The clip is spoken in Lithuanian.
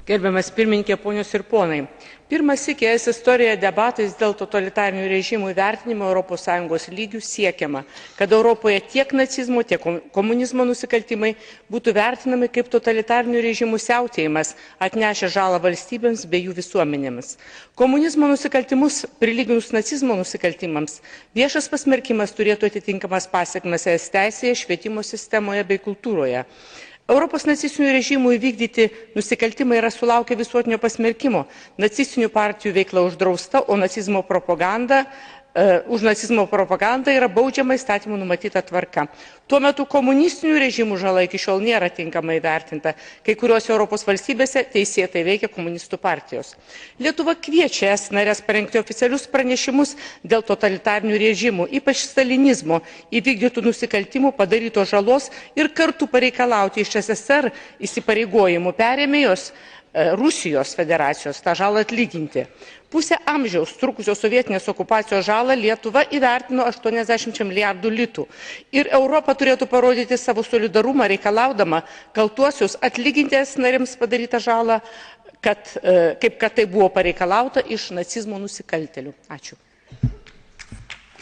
Gerbiamas pirmininkė, ponios ir ponai. Pirmas sykį ES istorijoje debatais dėl totalitarinių režimų įvertinimo ES lygių siekiama, kad Europoje tiek nacizmo, tiek komunizmo nusikaltimai būtų vertinami kaip totalitarinių režimų siautėjimas, atnešę žalą valstybėms bei jų visuomenėms. Komunizmo nusikaltimus prilyginus nacizmo nusikaltimams, viešas pasmerkimas turėtų atitinkamas pasekmes ES teisėje, švietimo sistemoje bei kultūroje. Europos nacistinių režimų įvykdyti nusikaltimai yra sulaukę visuotinio pasmerkimo, nacistinių partijų veikla uždrausta, o už nacizmo propagandą yra baudžiama įstatymų numatyta tvarka. Tuo metu komunistinių režimų žala iki šiol nėra tinkamai vertinta, kai kuriuose Europos valstybėse teisėtai veikia komunistų partijos. Lietuva kviečia ES nares parengti oficialius pranešimus dėl totalitarinių režimų, ypač stalinizmo, įvykdytų nusikaltimų, padarytos žalos ir kartu pareikalauti iš SSR įsipareigojimų perėmėjos Rusijos federacijos tą žalą atlyginti. Pusę amžiaus trukusios sovietinės okupacijos žalą Lietuva įvertino 80 milijardų litų. Ir Europa turėtų parodyti savo solidarumą, reikalaudama kaltuosius atlyginti ES narėms padarytą žalą, kaip kad tai buvo pareikalauta iš nacizmo nusikaltėlių. Ačiū.